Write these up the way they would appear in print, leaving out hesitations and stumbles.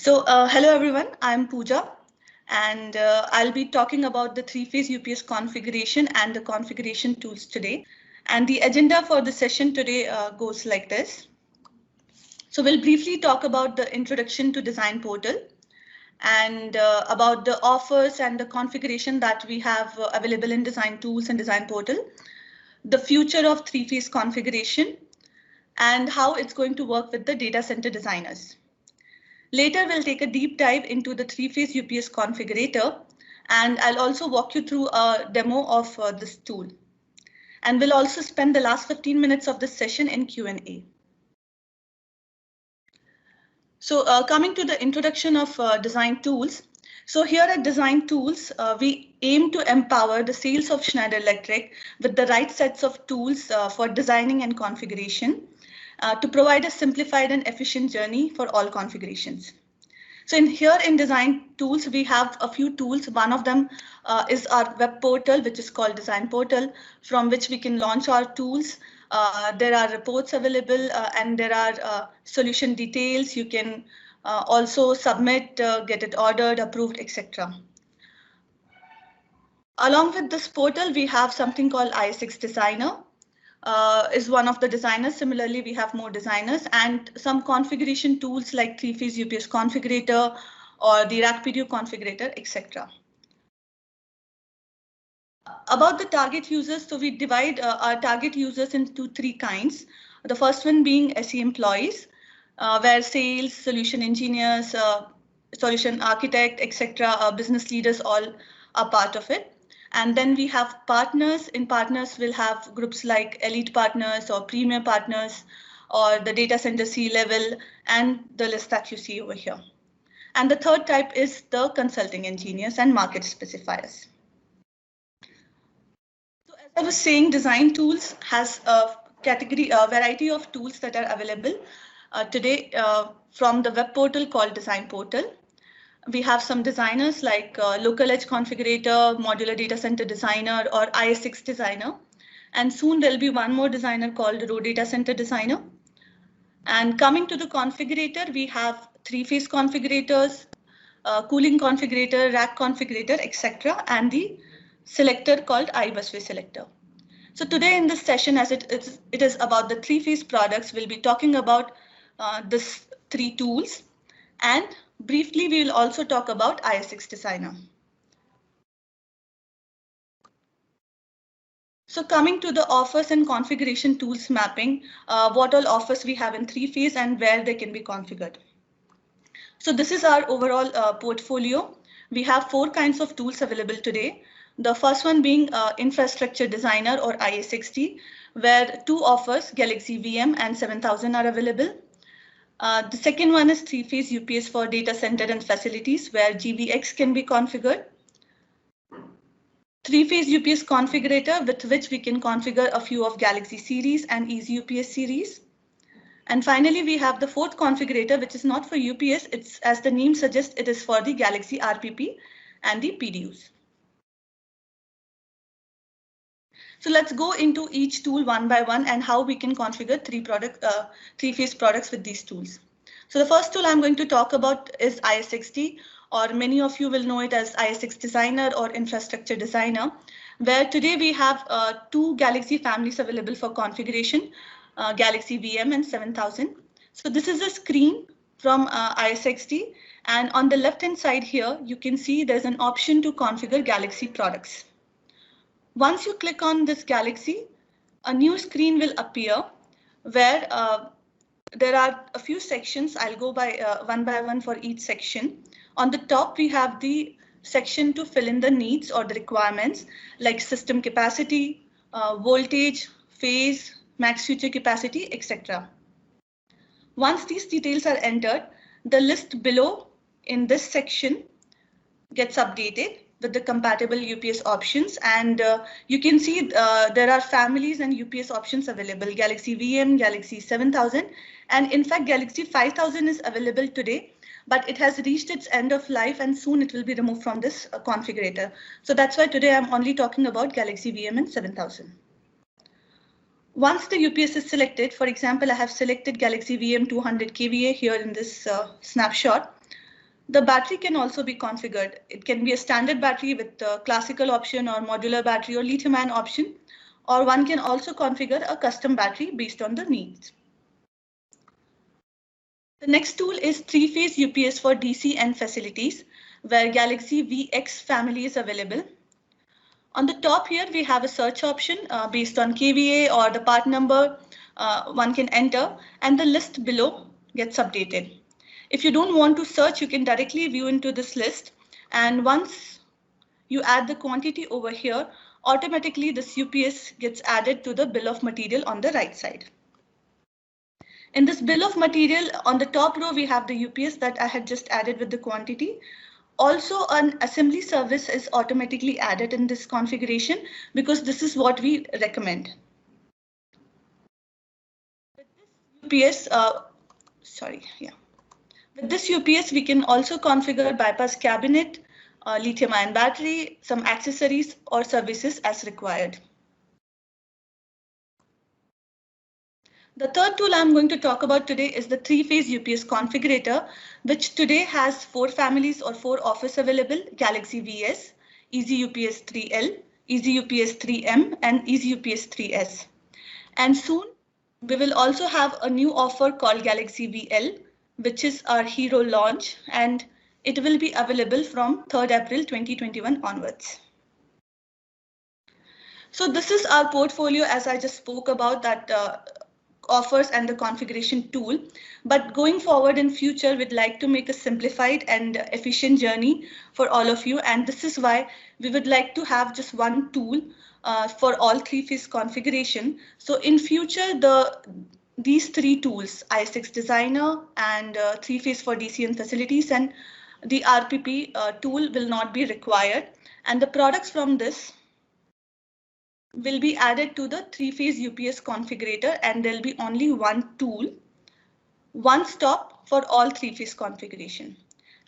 Hello everyone, I'm Pooja and I'll be talking about the three-phase UPS configuration and the configuration tools today. And the agenda for the session today goes like this. So we'll briefly talk about the introduction to Design Portal and about the offers and the configuration that we have available in Design Tools and Design Portal, the future of three-phase configuration, and how it's going to work with the data center designers. Later, we'll take a deep dive into the three-phase UPS configurator, and I'll also walk you through a demo of this tool. And we'll also spend the last 15 minutes of this session in Q&A. So coming to the introduction of design tools. So here at Design Tools, we aim to empower the sales of Schneider Electric with the right sets of tools for designing and configuration to provide a simplified and efficient journey for all configurations. So here in Design Tools, we have a few tools. One of them is our web portal, which is called Design Portal, from which we can launch our tools. There are reports available and there are solution details. You can also submit, get it ordered, approved, etc. Along with this portal, we have something called ISX Designer. Is one of the designers. Similarly, we have more designers and some configuration tools like three-phase UPS configurator or the RackPDO configurator, etc. About the target users, so we divide our target users into three kinds. The first one being SE employees, where sales, solution engineers, solution architect, etc., business leaders all are part of it. And then we have partners. In partners, we'll have groups like elite partners or premier partners or the data center C-level and the list that you see over here. And the third type is the consulting engineers and market specifiers. So as I was saying, Design Tools has a variety of tools that are available today from the web portal called Design Portal. We have some designers like Local Edge Configurator, Modular Data Center Designer, or ISX Designer. And soon there'll be one more designer called Row Data Center Designer. And coming to the configurator, we have three-phase configurators, cooling configurator, rack configurator, etc., and the selector called iBusway selector. So today in this session, as it is about the three-phase products, we'll be talking about these three tools, and briefly, we will also talk about ISX Designer. So coming to the offers and configuration tools mapping, what all offers we have in three-phase and where they can be configured. So this is our overall portfolio. We have 4 kinds of tools available today. The first one being Infrastructure Designer or ISXD, where 2 offers, Galaxy VM and 7000 are available. The second one is three-phase UPS for data center and facilities, where GVX can be configured. Three-phase UPS configurator, with which we can configure a few of Galaxy series and Easy UPS series. And finally, we have the 4th configurator, which is not for UPS. It's, as the name suggests, it is for the Galaxy RPP and the PDUs. So let's go into each tool one by one and how we can configure three-phase products with these tools. So the first tool I'm going to talk about is ISXD, or many of you will know it as ISX Designer or Infrastructure Designer, where today we have 2 Galaxy families available for configuration, Galaxy VM and 7000. So this is a screen from ISXD, and on the left-hand side here, you can see there's an option to configure Galaxy products. Once you click on this Galaxy, a new screen will appear where there are a few sections. I'll go by one for each section. On the top, we have the section to fill in the needs or the requirements like system capacity, voltage, phase, max future capacity, etc. Once these details are entered, the list below in this section gets updated with the compatible UPS options, and you can see there are families and UPS options available, Galaxy VM, Galaxy 7000, and in fact Galaxy 5000 is available today, but it has reached its end of life and soon it will be removed from this configurator. So that's why today I'm only talking about Galaxy VM and 7000. Once the UPS is selected, for example, I have selected Galaxy VM 200 kVA here in this snapshot. The battery can also be configured. It can be a standard battery with a classical option or modular battery or lithium-ion option, or one can also configure a custom battery based on the needs. The next tool is three-phase UPS for DC and facilities, where Galaxy VX family is available. On the top here, we have a search option based on KVA or the part number one can enter, and the list below gets updated. If you don't want to search, you can directly view into this list. And once you add the quantity over here, automatically this UPS gets added to the bill of material on the right side. In this bill of material, on the top row, we have the UPS that I had just added with the quantity. Also, an assembly service is automatically added in this configuration because this is what we recommend. With this UPS, With this UPS, we can also configure bypass cabinet, lithium-ion battery, some accessories or services as required. The third tool I'm going to talk about today is the three-phase UPS configurator, which today has 4 families or 4 offers available: Galaxy VS, Easy UPS 3L, Easy UPS 3M, and Easy UPS 3S. And soon we will also have a new offer called Galaxy VL, which is our hero launch, and it will be available from 3rd April 2021 onwards. So this is our portfolio, as I just spoke about, that offers and the configuration tool. But going forward in future, we'd like to make a simplified and efficient journey for all of you. And this is why we would like to have just one tool for all three-phase configuration. So in future, these 3 tools, ISX Designer and three-phase for DC and facilities, and the RPP tool will not be required. And the products from this will be added to the three-phase UPS configurator, and there'll be only one tool, one stop for all three-phase configuration.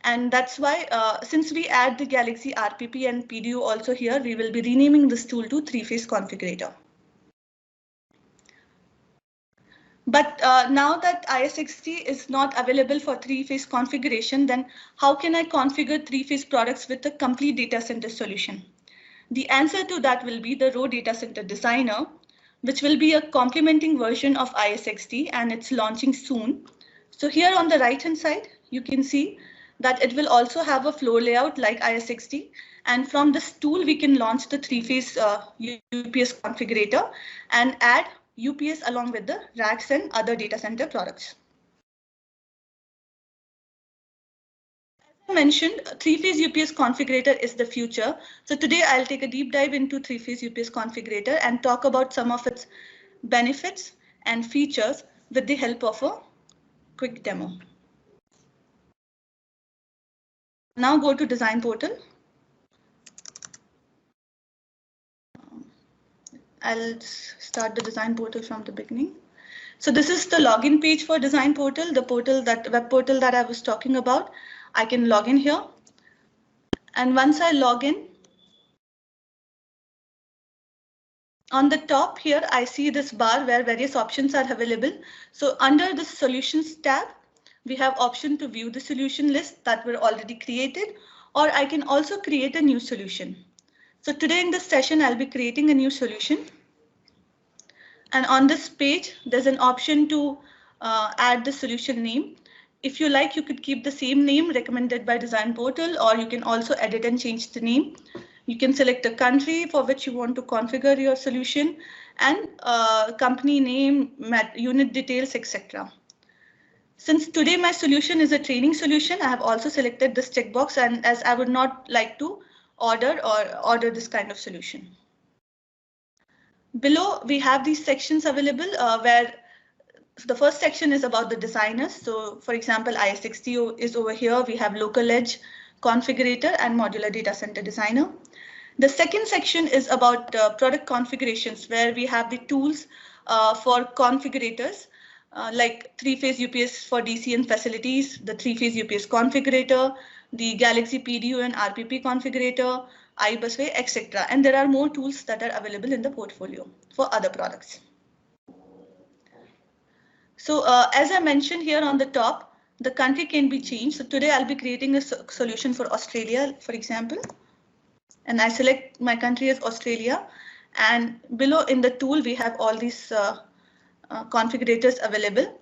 And that's why since we add the Galaxy RPP and PDU also here, we will be renaming this tool to three-phase configurator. But now that ISXT is not available for three-phase configuration, then how can I configure three-phase products with a complete data center solution? The answer to that will be the Row Data Center Designer, which will be a complementing version of ISXT, and it's launching soon. So here on the right-hand side, you can see that it will also have a flow layout like ISXT. And from this tool, we can launch the three-phase UPS configurator and add UPS along with the racks and other data center products. Mentioned, three-phase UPS configurator is the future. So today I'll take a deep dive into three-phase UPS configurator and talk about some of its benefits and features with the help of a quick demo. Now go to Design Portal. I'll start the Design Portal from the beginning. So this is the login page for Design Portal, the portal, that web portal that I was talking about. I can log in here. And once I log in, on the top here, I see this bar where various options are available. So under the Solutions tab, we have option to view the solution list that were already created, or I can also create a new solution. So today in this session, I'll be creating a new solution. And on this page, there's an option to add the solution name. If you like, you could keep the same name recommended by Design Portal, or you can also edit and change the name. You can select a country for which you want to configure your solution, and company name, unit details, etc. Since today my solution is a training solution, I have also selected this checkbox, and as I would not like to order this kind of solution. Below, we have these sections available where the first section is about the designers. So for example, ISXT is over here. We have Local Edge, Configurator, and Modular Data Center Designer. The second section is about product configurations, where we have the tools for configurators, like three-phase UPS for DC and facilities, the three-phase UPS configurator, the Galaxy PDU and RPP configurator, iBusway, etc. And there are more tools that are available in the portfolio for other products. So as I mentioned here on the top, the country can be changed. So today I'll be creating a solution for Australia, for example, and I select my country as Australia, and below in the tool we have all these configurators available.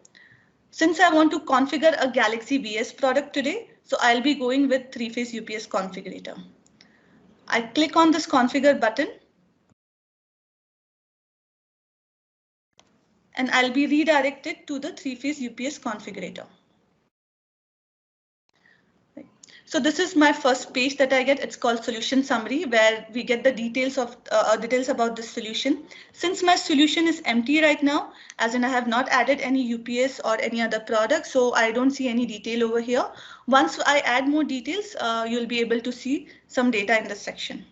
Since I want to configure a Galaxy VS product today, so I'll be going with three-phase UPS configurator. I click on this configure button and I'll be redirected to the three-phase UPS configurator. So this is my first page that I get. It's called solution summary, where we get the details of details about the solution. Since my solution is empty right now, as in I have not added any UPS or any other product, so I don't see any detail over here. Once I add more details, you'll be able to see some data in this section.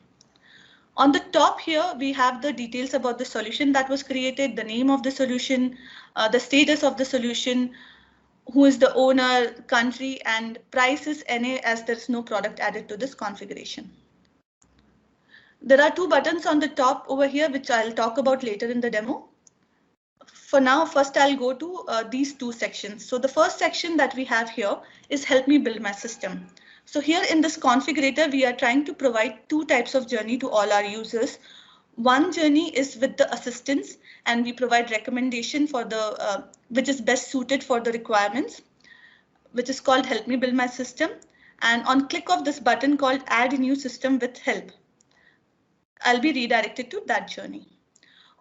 On the top here, we have the details about the solution that was created, the name of the solution, the status of the solution, who is the owner, country, and price is NA, as there's no product added to this configuration. There are two buttons on the top over here, which I'll talk about later in the demo. For now, first I'll go to these two sections. So the first section that we have here is help me build my system. So here in this configurator, we are trying to provide two types of journey to all our users. One journey is with the assistance, and we provide recommendation for the which is best suited for the requirements, which is called help me build my system. And on click of this button called add new system with help, I'll be redirected to that journey.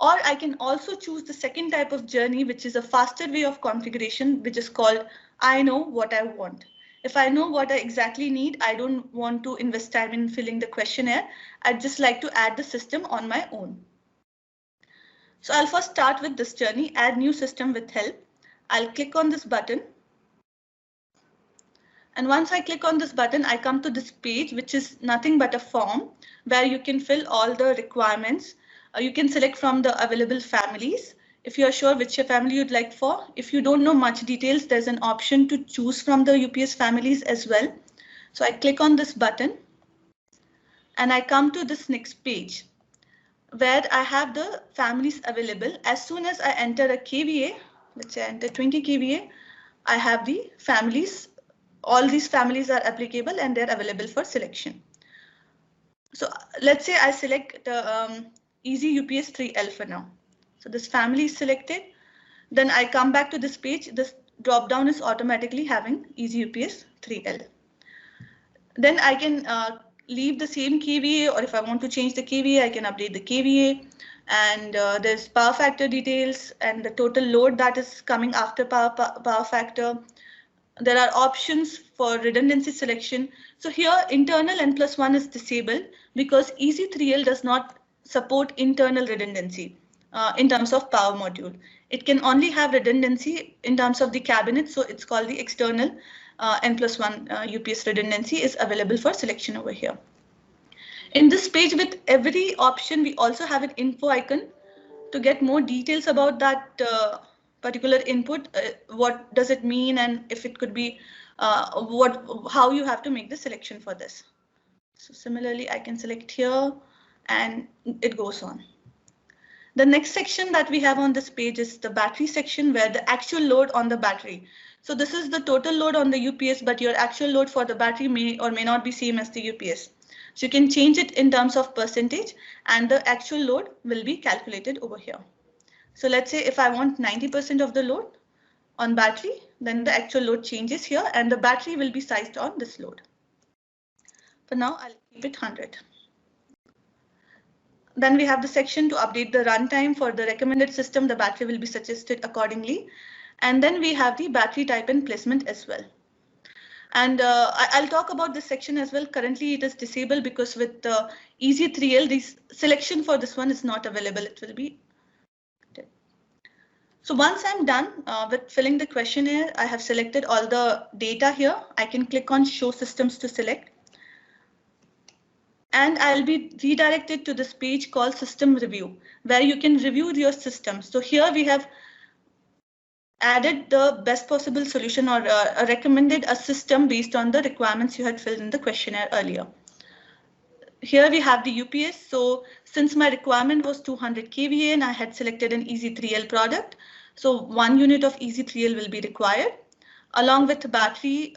Or I can also choose the second type of journey, which is a faster way of configuration, which is called I know what I want. If I know what I exactly need, I don't want to invest time in filling the questionnaire. I'd just like to add the system on my own. So I'll first start with this journey, add new system with help. I'll click on this button. And once I click on this button, I come to this page, which is nothing but a form where you can fill all the requirements. You can select from the available families if you are sure which family you'd like for. If you don't know much details, there's an option to choose from the UPS families as well. So I click on this button and I come to this next page where I have the families available. As soon as I enter a KVA, let's say I enter 20 KVA, I have the families. All these families are applicable and they're available for selection. So let's say I select the Easy UPS 3L for now. So this family is selected. Then I come back to this page. This drop down is automatically having Easy UPS 3L. Then I can leave the same KVA, or if I want to change the KVA, I can update the KVA. And there's power factor details and the total load that is coming after power factor. There are options for redundancy selection. So here internal N+1 is disabled because EC3L does not support internal redundancy in terms of power module. It can only have redundancy in terms of the cabinet. So it's called the external N+1 UPS redundancy is available for selection over here. In this page with every option, we also have an info icon to get more details about that particular input. What does it mean, and if it could be how you have to make the selection for this. So similarly, I can select here and it goes on. The next section that we have on this page is the battery section, where the actual load on the battery. So this is the total load on the UPS, but your actual load for the battery may or may not be same as the UPS. So you can change it in terms of percentage and the actual load will be calculated over here. So let's say if I want 90% of the load on battery, then the actual load changes here and the battery will be sized on this load. For now, I'll keep it 100. Then we have the section to update the runtime for the recommended system. The battery will be suggested accordingly. And then we have the battery type and placement as well. And I'll talk about this section as well. Currently, it is disabled because with the EZ3L, this selection for this one is not available. It will be. So once I'm done with filling the questionnaire, I have selected all the data here. I can click on Show Systems to select. And I'll be redirected to this page called System Review, where you can review your system. So here we have added the best possible solution or recommended a system based on the requirements you had filled in the questionnaire earlier. Here we have the UPS. So since my requirement was 200 kVA and I had selected an EZ3L product, so 1 unit of EZ3L will be required. along with battery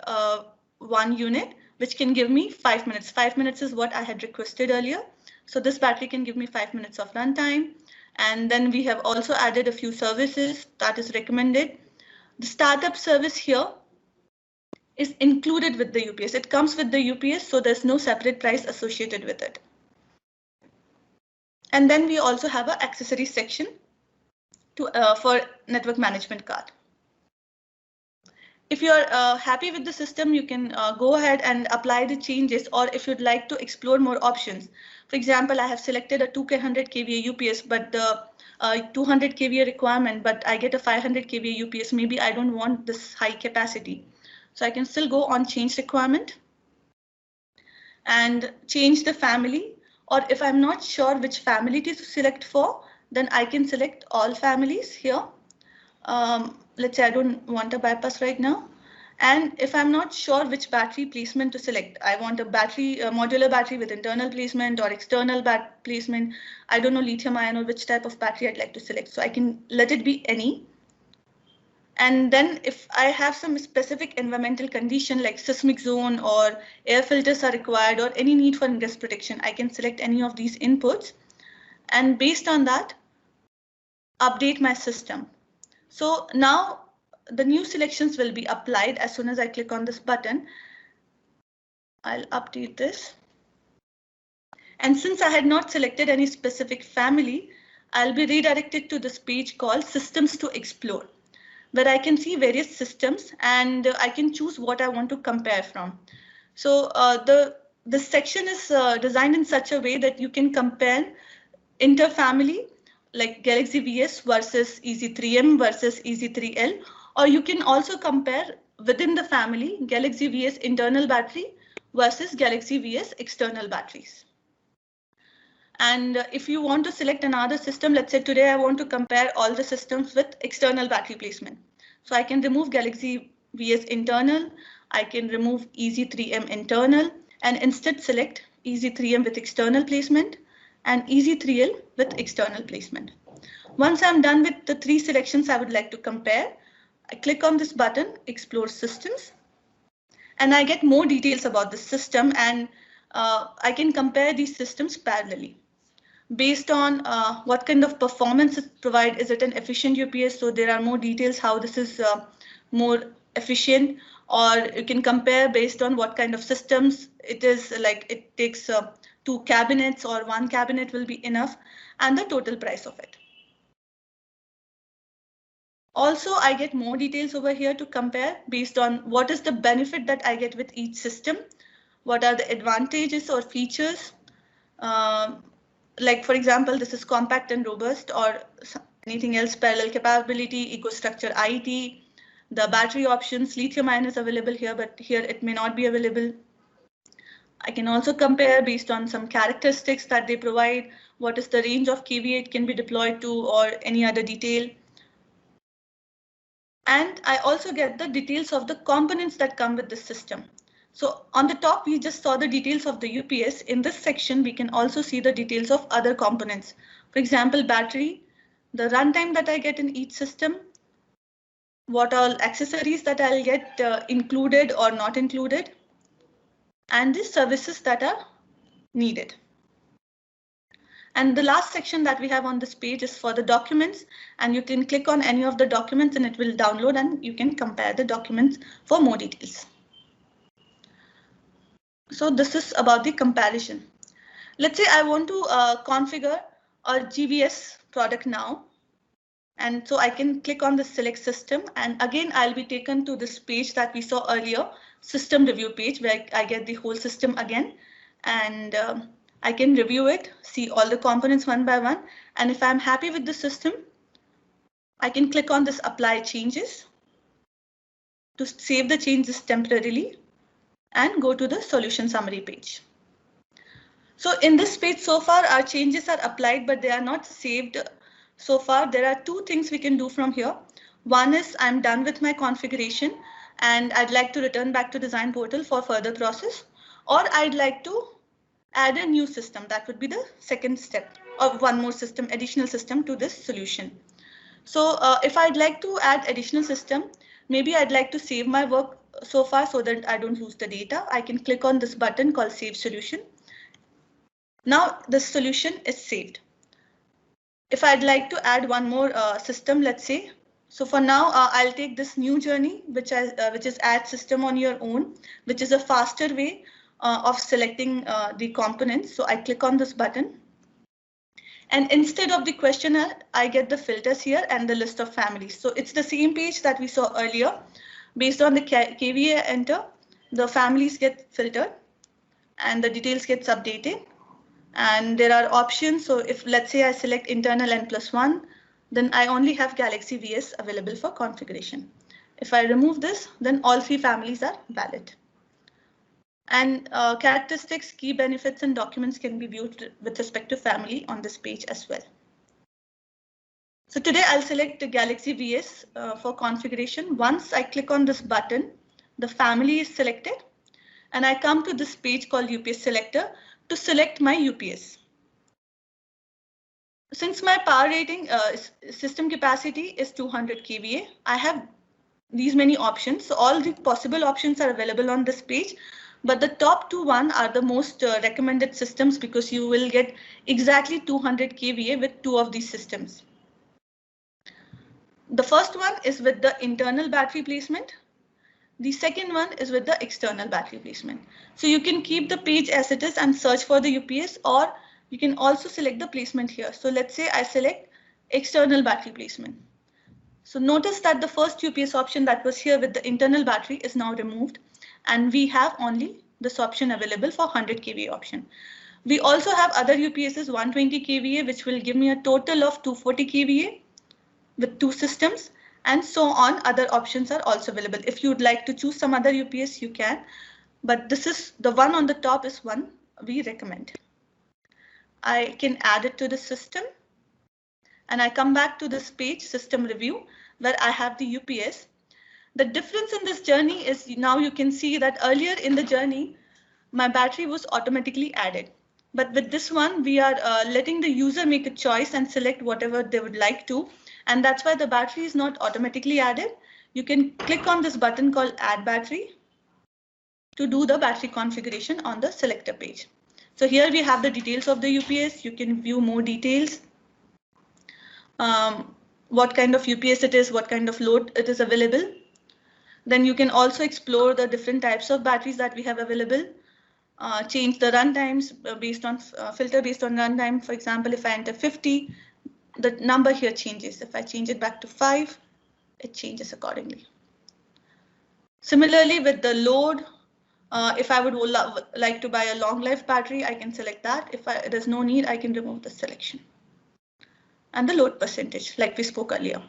1 unit, which can give me 5 minutes. 5 minutes is what I had requested earlier. So this battery can give me 5 minutes of runtime. And then we have also added a few services that is recommended. The startup service here is included with the UPS. It comes with the UPS, so there's no separate price associated with it. And then we also have an accessories section for network management card. If you're happy with the system, you can go ahead and apply the changes, or if you'd like to explore more options. For example, I have selected a 200 kVA UPS, but the 200 kVA requirement, but I get a 500 kVA UPS. Maybe I don't want this high capacity. So I can still go on change requirement and change the family. Or if I'm not sure which family to select for, then I can select all families here. Let's say I don't want a bypass right now. And if I'm not sure which battery placement to select, I want a modular battery with internal placement or external placement. I don't know, lithium ion or which type of battery I'd like to select. So I can let it be any. And then if I have some specific environmental condition like seismic zone or air filters are required or any need for ingress protection, I can select any of these inputs. And based on that, update my system. So now the new selections will be applied as soon as I click on this button. I'll update this. And since I had not selected any specific family, I'll be redirected to this page called Systems to Explore, where I can see various systems and I can choose what I want to compare from. So the section is designed in such a way that you can compare interfamily like Galaxy VS versus EZ3M versus EZ3L, or you can also compare within the family Galaxy VS internal battery versus Galaxy VS external batteries. And if you want to select another system, let's say today I want to compare all the systems with external battery placement. So I can remove Galaxy VS internal, I can remove EZ3M internal, and instead select EZ3M with external placement and EZ3L with external placement. Once I'm done with the 3 selections I would like to compare, I click on this button, Explore Systems, and I get more details about the system, and I can compare these systems parallelly. Based on what kind of performance it provides, is it an efficient UPS? So there are more details how this is more efficient, or you can compare based on what kind of systems it is, like it takes 2 cabinets or 1 cabinet will be enough, and the total price of it. Also, I get more details over here to compare based on what is the benefit that I get with each system, what are the advantages or features. Like for example, this is compact and robust, or anything else, parallel capability, EcoStruxure IT, the battery options, lithium ion is available here, but here it may not be available. I can also compare based on some characteristics that they provide, what is the range of kVA it can be deployed to, or any other detail. And I also get the details of the components that come with the system. So on the top, we just saw the details of the UPS. In this section, we can also see the details of other components. For example, battery, the runtime that I get in each system, what all accessories that I'll get included or not included, and the services that are needed. And the last section that we have on this page is for the documents, and you can click on any of the documents and it will download and you can compare the documents for more details. So this is about the comparison. Let's say I want to configure a GVS product now. And so I can click on the select system, and again I'll be taken to this page that we saw earlier, system review page, where I get the whole system again, and I can review it, see all the components one by one, and if I'm happy with the system, I can click on this apply changes to save the changes temporarily and go to the solution summary page. So in this page so far our changes are applied, but they are not saved. So far, there are 2 things we can do from here. One is I'm done with my configuration and I'd like to return back to design portal for further process, or I'd like to add a new system. That would be the second step, of one more system, additional system to this solution. So if I'd like to add additional system, maybe I'd like to save my work so far so that I don't lose the data. I can click on this button called Save Solution. Now the solution is saved. If I'd like to add one more system, let's say, so for now, I'll take this new journey, which is add system on your own, which is a faster way of selecting the components. So I click on this button. And instead of the questionnaire, I get the filters here and the list of families. So it's the same page that we saw earlier. Based on the KVA enter, the families get filtered and the details gets updated. And there are options. So if let's say I select internal N+1, then I only have Galaxy VS available for configuration. If I remove this, then all 3 families are valid. And characteristics, key benefits, and documents can be viewed with respect to family on this page as well. So today I'll select the Galaxy VS for configuration. Once I click on this button, the family is selected, and I come to this page called UPS Selector to select my UPS. Since my power rating system capacity is 200 kVA, I have these many options. So all the possible options are available on this page. But the top 2 are the most recommended systems because you will get exactly 200 kVA with 2 of these systems. The first one is with the internal battery placement. The second one is with the external battery placement. So you can keep the page as it is and search for the UPS, or you can also select the placement here. So let's say I select external battery placement. So notice that the first UPS option that was here with the internal battery is now removed. And we have only this option available for 100 kVA option. We also have other UPSs 120 kVA, which will give me a total of 240 kVA with 2 systems, and so on. Other options are also available. If you would like to choose some other UPS, you can, but this is the one on the top is one we recommend. I can add it to the system, and I come back to this page, system review, where I have the UPS. The difference in this journey is now you can see that earlier in the journey, my battery was automatically added. But with this one, we are letting the user make a choice and select whatever they would like to. And that's why the battery is not automatically added. You can click on this button called Add Battery to do the battery configuration on the selector page. So here we have the details of the UPS. You can view more details. What kind of UPS it is, what kind of load it is available. Then you can also explore the different types of batteries that we have available. Change the run times based on filter based on runtime. For example, if I enter 50, the number here changes. If I change it back to 5, it changes accordingly. Similarly, with the load, if I would like to buy a long life battery, I can select that. If there's no need, I can remove the selection. And the load percentage, like we spoke earlier.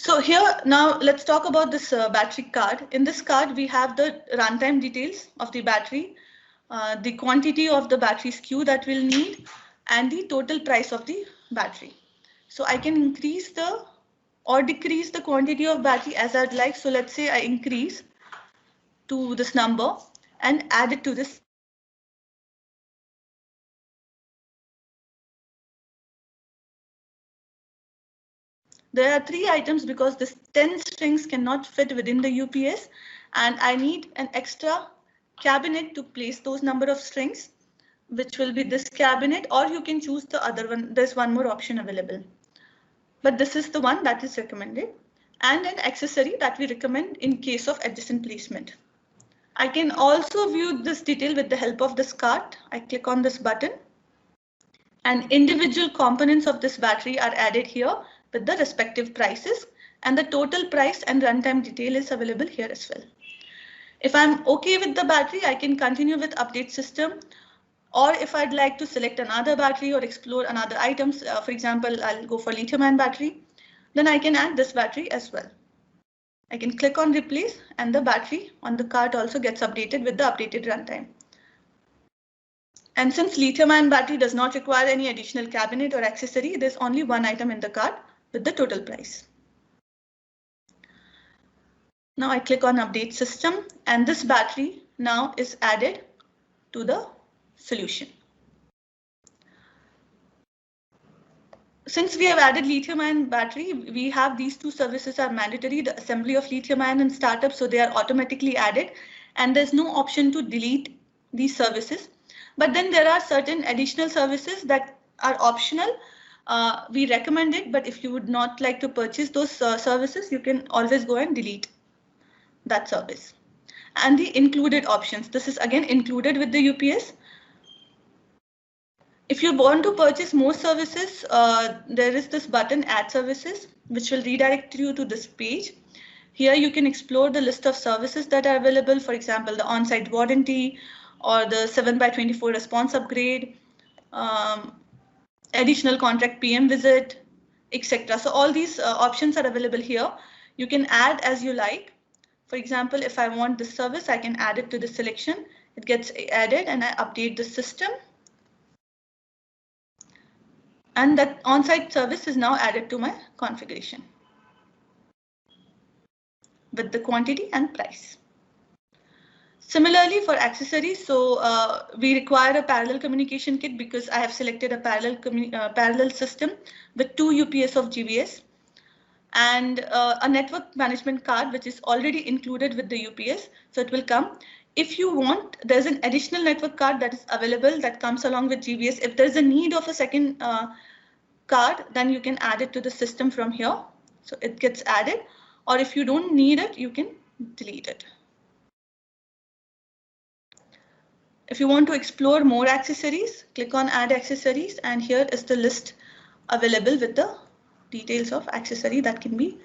So here, now let's talk about this battery card. In this card, we have the runtime details of the battery, the quantity of the battery SKU that we'll need, and the total price of the battery. So I can increase or decrease the quantity of battery as I'd like. So let's say I increase to this number and add it to this. There are 3 items because this 10 strings cannot fit within the UPS, and I need an extra cabinet to place those number of strings, which will be this cabinet, or you can choose the other one. There's one more option available, but this is the one that is recommended, and an accessory that we recommend in case of adjacent placement. I can also view this detail with the help of this card. I click on this button, and individual components of this battery are added here with the respective prices, and the total price and runtime detail is available here as well. If I'm okay with the battery, I can continue with update system, or if I'd like to select another battery or explore another items, for example, I'll go for lithium-ion battery, then I can add this battery as well. I can click on replace, and the battery on the cart also gets updated with the updated runtime. And since lithium-ion battery does not require any additional cabinet or accessory, there's only one item in the cart with the total price. Now I click on update system, and this battery now is added to the solution. Since we have added lithium-ion battery, we have these two services are mandatory, the assembly of lithium-ion and startup, so they are automatically added, and there's no option to delete these services. But then there are certain additional services that are optional. We recommend it, but if you would not like to purchase those services, you can always go and delete that service. And the included options, this is again included with the UPS. If you want to purchase more services, there is this button Add Services, which will redirect you to this page. Here you can explore the list of services that are available, for example, the on-site warranty or the 7x24 response upgrade, additional contract PM visit, etc. So all these options are available here. You can add as you like. For example, if I want this service, I can add it to the selection. It gets added and I update the system. And that on-site service is now added to my configuration with the quantity and price. Similarly for accessories, so we require a parallel communication kit because I have selected a parallel system with 2 UPS of GVS and a network management card, which is already included with the UPS. So it will come. If you want, there's an additional network card that is available that comes along with GVS. If there's a need of a second card, then you can add it to the system from here. So it gets added, or if you don't need it, you can delete it. If you want to explore more accessories, click on Add Accessories, and here is the list available with the details of accessory that can be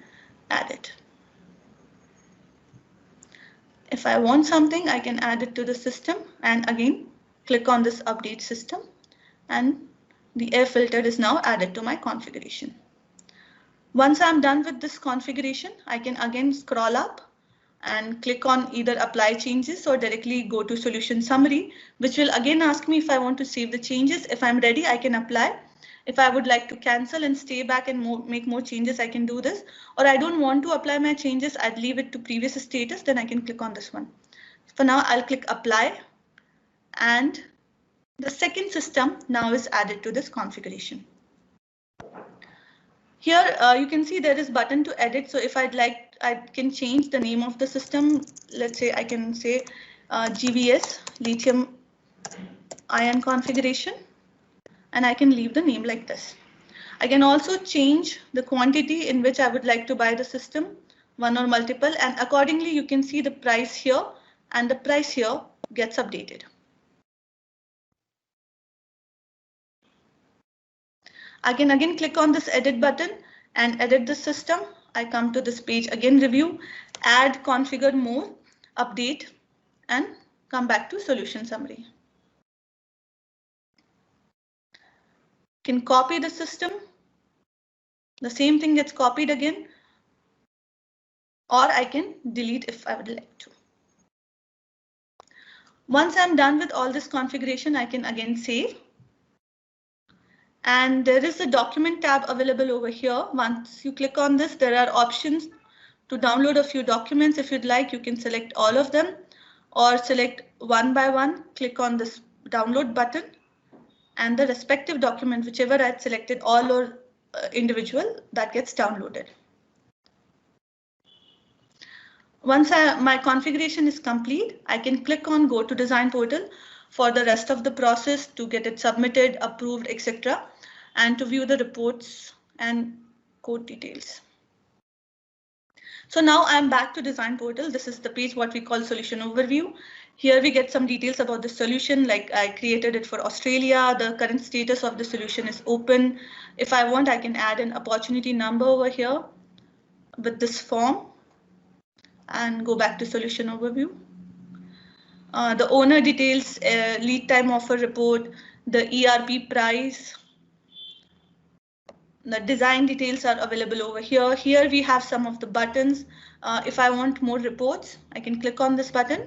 added. If I want something, I can add it to the system, and again, click on this Update System, and the air filter is now added to my configuration. Once I'm done with this configuration, I can again scroll up and click on either Apply Changes or directly go to Solution Summary, which will again ask me if I want to save the changes. If I'm ready, I can apply. If I would like to cancel and stay back and make more changes, I can do this. Or I don't want to apply my changes, I'd leave it to previous status, then I can click on this one. For now, I'll click Apply, and the second system now is added to this configuration. Here you can see there is button to edit. So if I'd like, I can change the name of the system. Let's say I can say GVS lithium ion configuration, and I can leave the name like this. I can also change the quantity in which I would like to buy the system, one or multiple, and accordingly you can see the price here, and the price here gets updated. I can again click on this edit button and edit the system. I come to this page again, review, add, configure more, update, and come back to solution summary. Can copy the system. The same thing gets copied again, or I can delete if I would like to. Once I'm done with all this configuration, I can again save. And there is a document tab available over here. Once you click on this, there are options to download a few documents. If you'd like, you can select all of them or select one by one. Click on this download button and the respective document, whichever I had selected, all or individual, that gets downloaded. Once my configuration is complete, I can click on Go to Design Portal for the rest of the process to get it submitted, approved, etc., and to view the reports and code details. So now I'm back to Design Portal. This is the page what we call Solution Overview. Here we get some details about the solution, like I created it for Australia. The current status of the solution is open. If I want, I can add an opportunity number over here with this form and go back to Solution Overview. The owner details, lead time offer report, the ERP price, the design details are available over here. Here we have some of the buttons. If I want more reports, I can click on this button.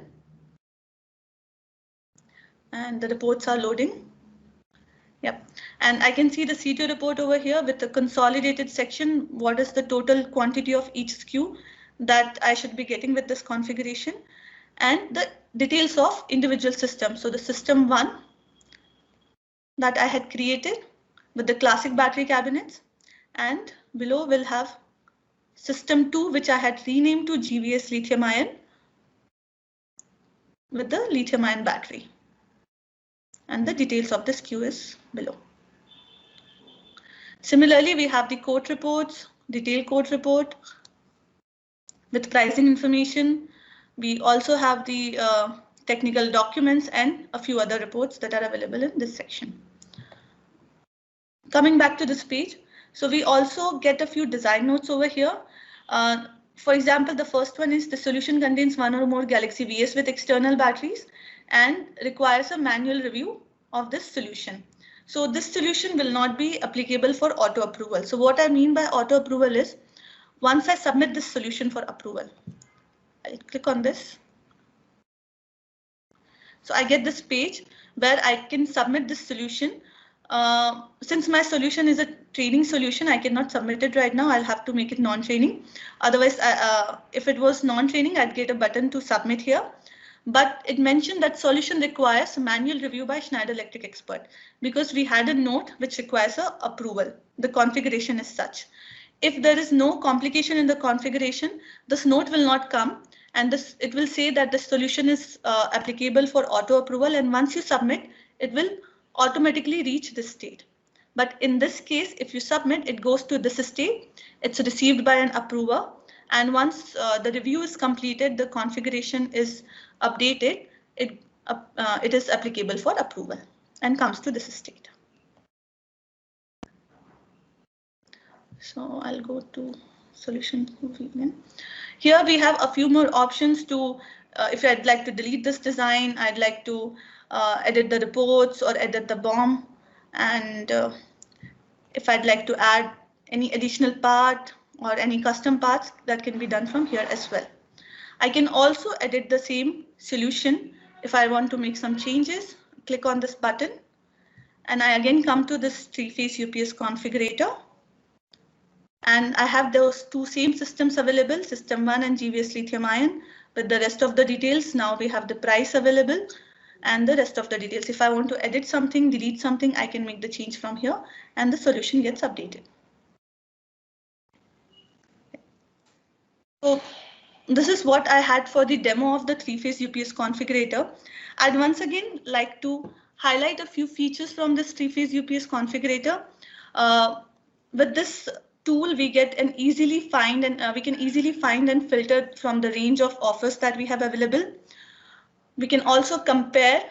And the reports are loading. Yep. And I can see the CTO report over here with the consolidated section. What is the total quantity of each SKU that I should be getting with this configuration? And the details of individual systems. So the system 1 that I had created with the classic battery cabinets, and below we'll have system 2, which I had renamed to GVS lithium ion with the lithium ion battery. And the details of this queue is below. Similarly, we have the quote reports, detailed quote report with pricing information. We also have the technical documents and a few other reports that are available in this section. Coming back to this page, so we also get a few design notes over here. For example, the first one is the solution contains one or more Galaxy VS with external batteries and requires a manual review of this solution. So this solution will not be applicable for auto approval. So what I mean by auto approval is once I submit this solution for approval, I'll click on this. So I get this page where I can submit this solution. Since my solution is a training solution, I cannot submit it right now. I'll have to make it non-training. Otherwise, if it was non-training, I'd get a button to submit here. But it mentioned that solution requires a manual review by Schneider Electric expert because we had a note which requires a approval. The configuration is such. If there is no complication in the configuration, this note will not come. And it will say that the solution is applicable for auto approval. And once you submit, it will automatically reach this state. But in this case, if you submit, it goes to this state. It's received by an approver. And once the review is completed, the configuration is updated, it is applicable for approval and comes to this state. So I'll go to solution. Here we have a few more options to, if I'd like to delete this design, I'd like to edit the reports or edit the BOM. And if I'd like to add any additional part or any custom parts, that can be done from here as well. I can also edit the same solution if I want to make some changes. Click on this button and I again come to this three-phase UPS configurator. And I have those two same systems available, system 1 and GVS lithium ion, with the rest of the details. Now we have the price available and the rest of the details. If I want to edit something, delete something, I can make the change from here and the solution gets updated. So this is what I had for the demo of the three-phase UPS configurator. I'd once again like to highlight a few features from this three-phase UPS configurator. With this tool, we get an easily find and we can easily find and filter from the range of offers that we have available. We can also compare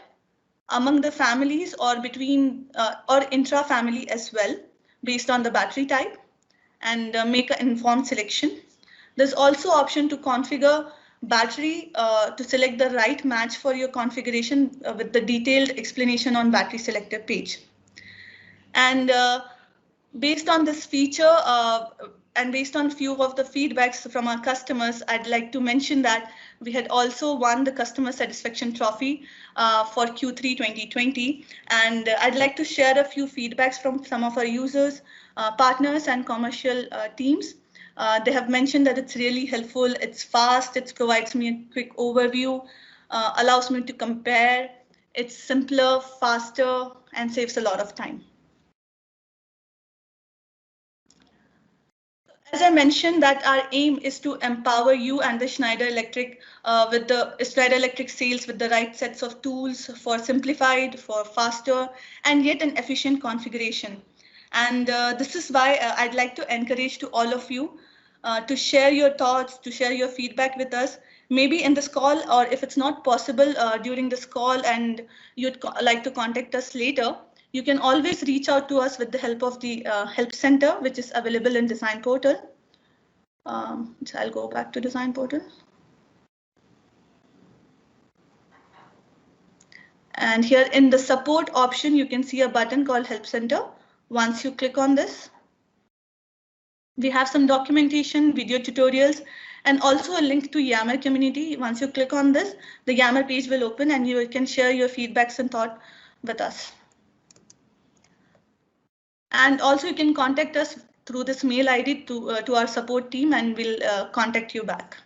among the families or between or intra-family as well, based on the battery type, and make an informed selection. There's also option to configure battery to select the right match for your configuration with the detailed explanation on battery selector page. And based on this feature and based on few of the feedbacks from our customers, I'd like to mention that we had also won the customer satisfaction trophy for Q3 2020. And I'd like to share a few feedbacks from some of our users, partners and commercial teams. They have mentioned that it's really helpful, it's fast, it provides me a quick overview, allows me to compare, it's simpler, faster, and saves a lot of time. As I mentioned, that our aim is to empower you and the Schneider Electric with the Schneider Electric sales with the right sets of tools for simplified, for faster, and yet an efficient configuration. And this is why I'd like to encourage to all of you to share your thoughts, to share your feedback with us, maybe in this call, or if it's not possible during this call and you'd like to contact us later, you can always reach out to us with the help of the Help Center, which is available in Design Portal. So I'll go back to Design Portal. And here in the support option, you can see a button called Help Center. Once you click on this, we have some documentation, video tutorials, and also a link to Yammer community. Once you click on this, the Yammer page will open and you can share your feedbacks and thought with us. And also you can contact us through this mail ID to our support team and we'll contact you back.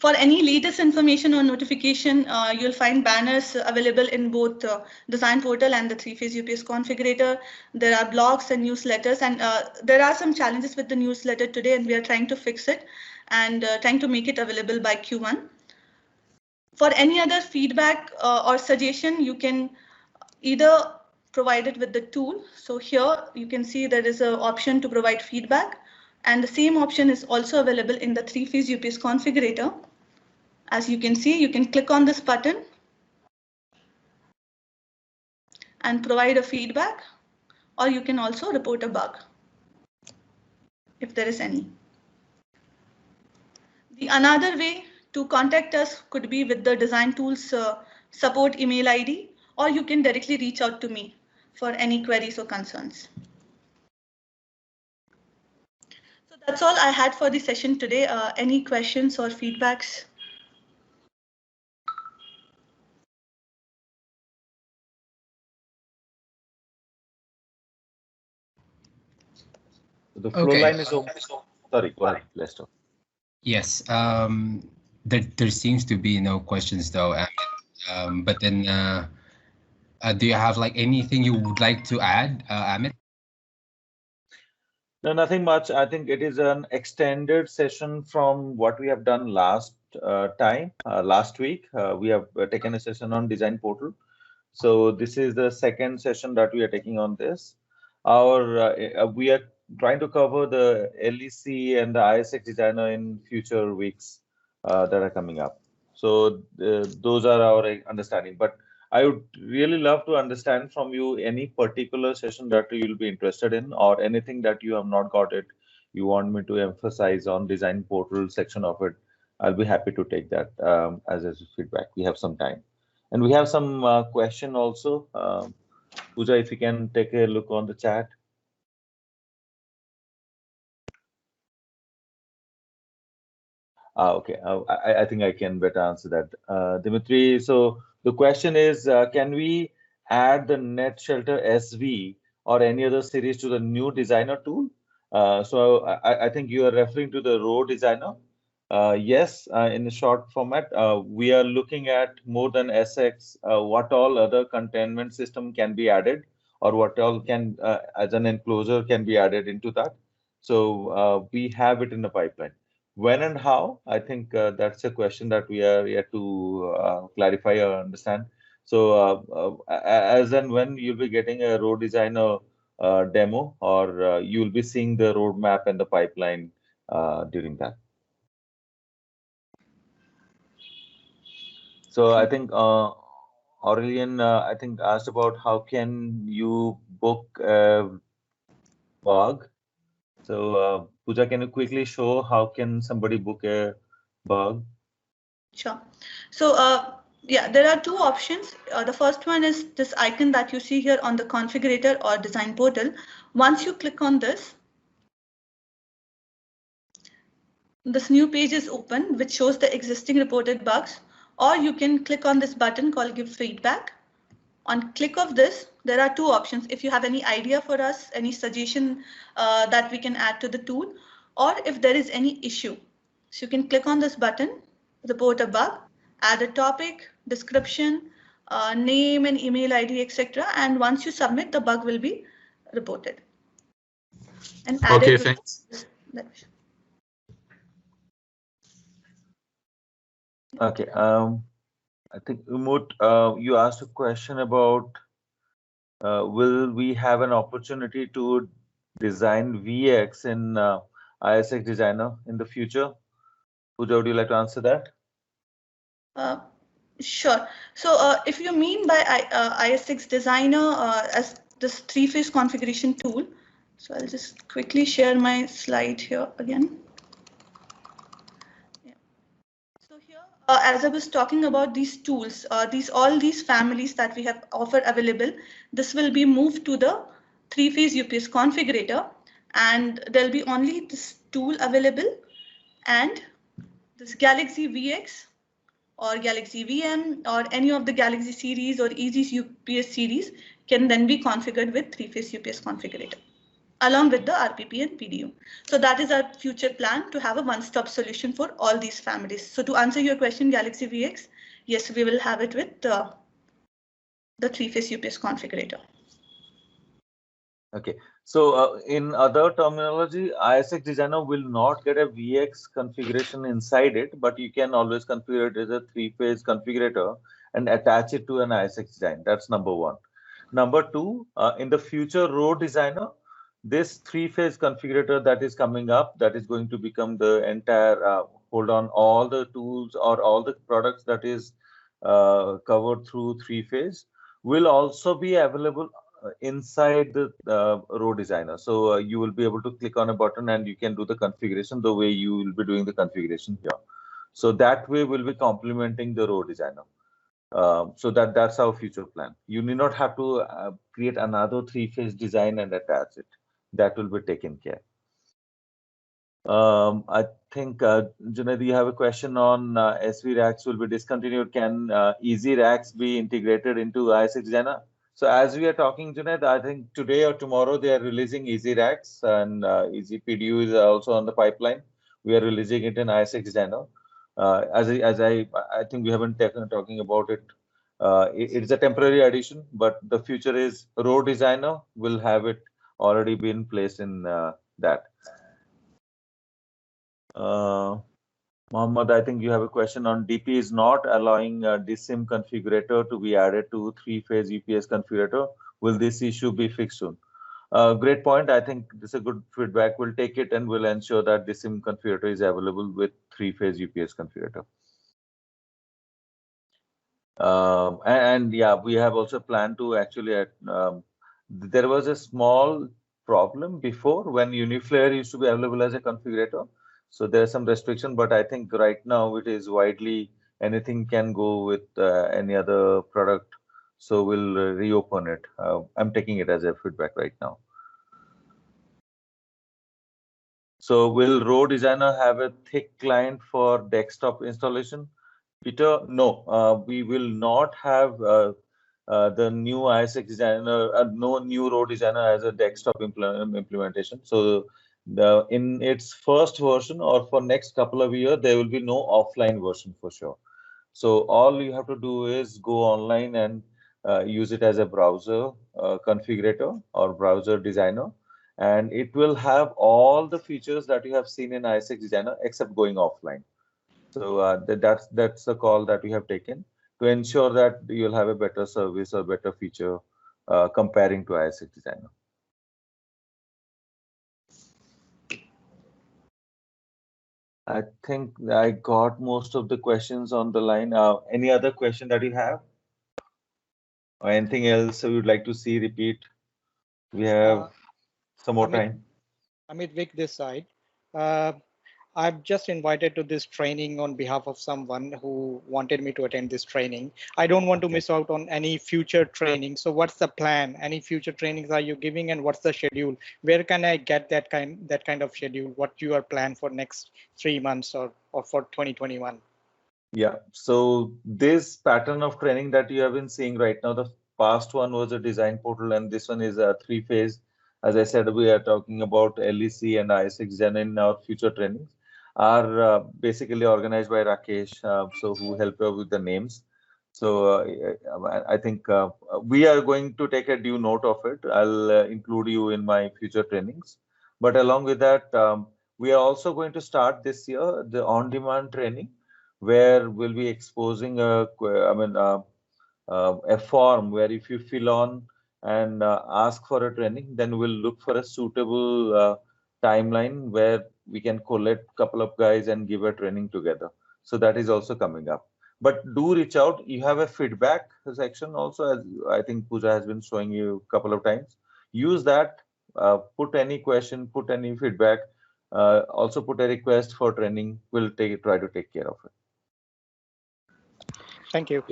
For any latest information or notification, you'll find banners available in both Design Portal and the 3-phase UPS configurator. There are blogs and newsletters, and there are some challenges with the newsletter today, and we are trying to fix it and trying to make it available by Q1. For any other feedback or suggestion, you can either provide it with the tool. So here you can see there is an option to provide feedback, and the same option is also available in the 3-phase UPS configurator. As you can see, you can click on this button and provide a feedback, or you can also report a bug if there is any. The another way to contact us could be with the Design Tools support email ID, or you can directly reach out to me for any queries or concerns. So that's all I had for the session today. Any questions or feedbacks? The floor line is open. Sorry, go ahead, Lester. Yes, there seems to be no questions though, Amit. But then, do you have like anything you would like to add, Amit? No, nothing much. I think it is an extended session from what we have done last last week. We have taken a session on Design Portal. So this is the second session that we are taking on this. We are trying to cover the LEC and the ISX Designer in future weeks that are coming up. So those are our understanding. But I would really love to understand from you any particular session that you'll be interested in, or anything that you have not got it, you want me to emphasize on Design Portal section of it. I'll be happy to take that as a feedback. We have some time. And we have some question also. Pooja, if you can take a look on the chat. Okay, I think I can better answer that. Dimitri, so the question is, can we add the NetShelter SV or any other series to the new designer tool? So I think you are referring to the row designer. Yes, in the short format, we are looking at more than SX, what all other containment system can be added, or what all can, as an enclosure, can be added into that. So we have it in the pipeline. When and how, I think that's a question that we are yet to clarify or understand. So as and when you'll be getting a row designer demo, or you'll be seeing the roadmap and the pipeline during that. So I think Aurelian, I think, asked about how can you book a bug. So Pooja, can you quickly show how can somebody book a bug? Sure. So yeah, there are two options. The first one is this icon that you see here on the configurator or Design Portal. Once you click on this new page is open, which shows the existing reported bugs, or you can click on this button called Give Feedback. On click of this, there are two options. If you have any idea for us, any suggestion that we can add to the tool, or if there is any issue. So you can click on this button, report a bug, add a topic, description, name and email ID, etc. And once you submit, the bug will be reported. And okay, thanks. Okay. I think Umut, you asked a question about will we have an opportunity to design VX in ISX Designer in the future? Pooja, would you like to answer that? Sure. So if you mean by ISX Designer as this 3-phase configuration tool, so I'll just quickly share my slide here again. As I was talking about these tools, all these families that we have offered available, this will be moved to the 3-phase UPS configurator, and there'll be only this tool available, and this Galaxy VX or Galaxy VM or any of the Galaxy series or Easy UPS series can then be configured with 3-phase UPS configurator. along with the RPP and PDU. So that is our future plan, to have a one-stop solution for all these families. So to answer your question, Galaxy VX, yes, we will have it with the three-phase UPS configurator. Okay, so in other terminology, ISX Designer will not get a VX configuration inside it, but you can always configure it as a three-phase configurator and attach it to an ISX design. That's number one. Number two, in the future road designer, this three-phase configurator that is coming up, that is going to become the entire, hold on, all the tools or all the products that is covered through three-phase will also be available inside the row designer. So you will be able to click on a button and you can do the configuration the way you will be doing the configuration here. So that way we'll be complementing the row designer. So that's our future plan. You need not have to create another three-phase design and attach it. That will be taken care. I think, Junaid, you have a question on SV racks will be discontinued. Can easy racks be integrated into ISX Designer? So as we are talking, Junaid, I think today or tomorrow they are releasing easy racks, and easy PDU is also on the pipeline. We are releasing it in ISX Designer. As I think we haven't talking about it. It's a temporary addition, but the future is row designer will have it already been placed in that. Mohammed, I think you have a question on DP is not allowing DSIM configurator to be added to three-phase UPS configurator. Will this issue be fixed soon? Great point. I think this is a good feedback. We'll take it and we'll ensure that DSIM configurator is available with three-phase UPS configurator. And yeah, we have also planned to actually, there was a small problem before when Uniflare used to be available as a configurator. So there's some restriction, but I think right now it is widely, anything can go with any other product. So we'll reopen it. I'm taking it as a feedback right now. So will Row Designer have a thick client for desktop installation? Peter, no, we will not have the new ISX Designer, no new Row Designer as a desktop implementation. So in its first version or for next couple of years, there will be no offline version for sure. So all you have to do is go online and use it as a browser configurator or browser designer, and it will have all the features that you have seen in ISX Designer except going offline. So that's the call that we have taken to ensure that you'll have a better service or better feature comparing to ISX Designer. I think I got most of the questions on the line. Any other question that you have? Or anything else you would like to see repeat? We have some more time. Amit Vik this side. I've just invited to this training on behalf of someone who wanted me to attend this training. I don't want to miss out on any future training. So what's the plan? Any future trainings are you giving, and what's the schedule? Where can I get that kind of schedule? What you are planned for next 3 months or for 2021? Yeah, so this pattern of training that you have been seeing right now, the past one was a design portal and this one is a three-phase. As I said, we are talking about LEC and ISX Design in our future trainings are basically organized by Rakesh, so who helped us with the names. So I think we are going to take a due note of it. I'll include you in my future trainings. But along with that, we are also going to start this year the on-demand training, where we'll be exposing a form where if you fill on and ask for a training, then we'll look for a suitable timeline where we can collect a couple of guys and give a training together. So that is also coming up. But do reach out. You have a feedback section also, as I think Pooja has been showing you a couple of times. Use that, put any question, put any feedback, also put a request for training. We'll try to take care of it. Thank you.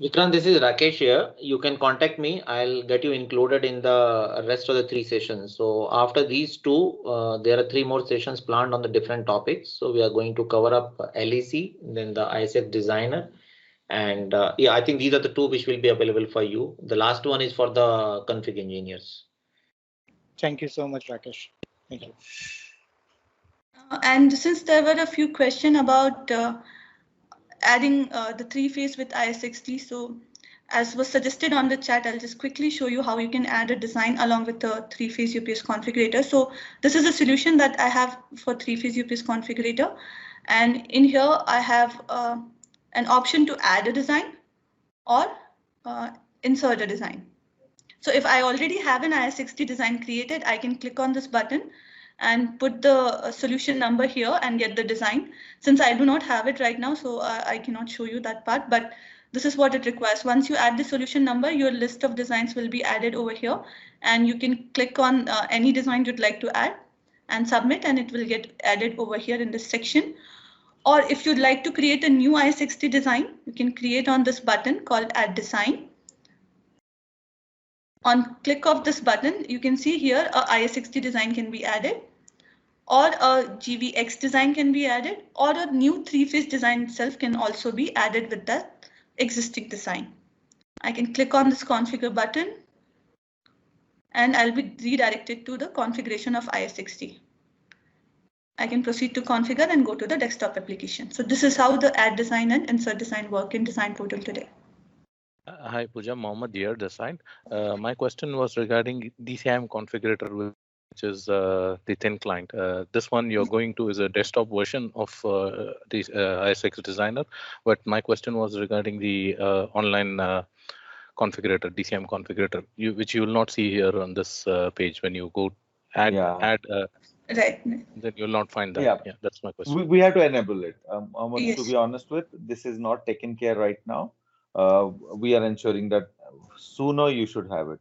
Vikrant, this is Rakesh here. You can contact me. I'll get you included in the rest of the 3 sessions. So after these 2, there are 3 more sessions planned on the different topics. So we are going to cover up LEC, then the ISX Designer. And yeah, I think these are the 2 which will be available for you. The last one is for the config engineers. Thank you so much, Rakesh. Thank you. And since there were a few questions about adding the 3-phase with IS60, so as was suggested on the chat, I'll just quickly show you how you can add a design along with the 3-phase UPS configurator. So this is a solution that I have for 3-phase UPS configurator. And in here, I have an option to add a design or insert a design. So if I already have an IS60 design created, I can click on this button and put the solution number here and get the design. Since I do not have it right now, so I cannot show you that part, but this is what it requires. Once you add the solution number, your list of designs will be added over here, and you can click on any design you'd like to add and submit, and it will get added over here in this section. Or if you'd like to create a new IS60 design, you can create on this button called Add Design. On click of this button, you can see here a IS60 design can be added, or a GVX design can be added, or a new 3-phase design itself can also be added with that existing design. I can click on this configure button and I'll be redirected to the configuration of IS60. I can proceed to configure and go to the desktop application. So this is how the add design and insert design work in Design Portal today. Hi, Pooja, Mohammed here, this side. My question was regarding DCIM configurator, which is the thin client. This one you're going to is a desktop version of the ISX Designer, but my question was regarding the online configurator, DCIM configurator, which you will not see here on this page when you go add. Right. Then you'll not find that. Yeah, that's my question. We have to enable it. Yes. To be honest with, this is not taken care right now. We are ensuring that sooner you should have it.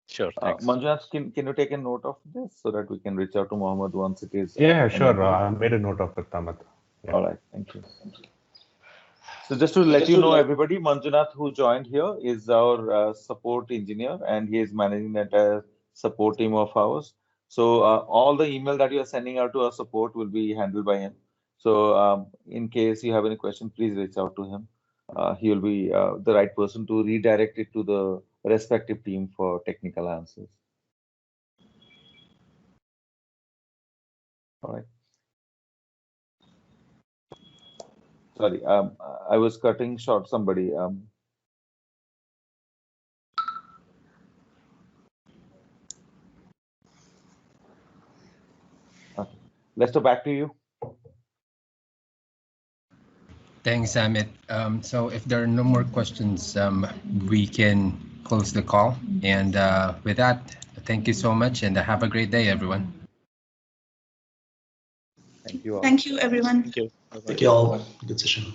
Sure, thanks. Manjunath, can you take a note of this so that we can reach out to Mohammed once it is? Yeah, sure. I made a note of it, Ahmed. Yeah. All right, thank you. So just to let you know, everybody, Manjunath, who joined here, is our support engineer, and he is managing the entire support team of ours. So all the email that you are sending out to our support will be handled by him. So in case you have any question, please reach out to him. He will be the right person to redirect it to the respective team for technical answers. All right. Sorry, I was cutting short somebody. Okay. Lester, back to you. Thanks, Amit. So if there are no more questions, we can close the call. And with that, thank you so much and have a great day, everyone. Thank you all. Thank you, everyone. Thank you. Thank you all. Good session.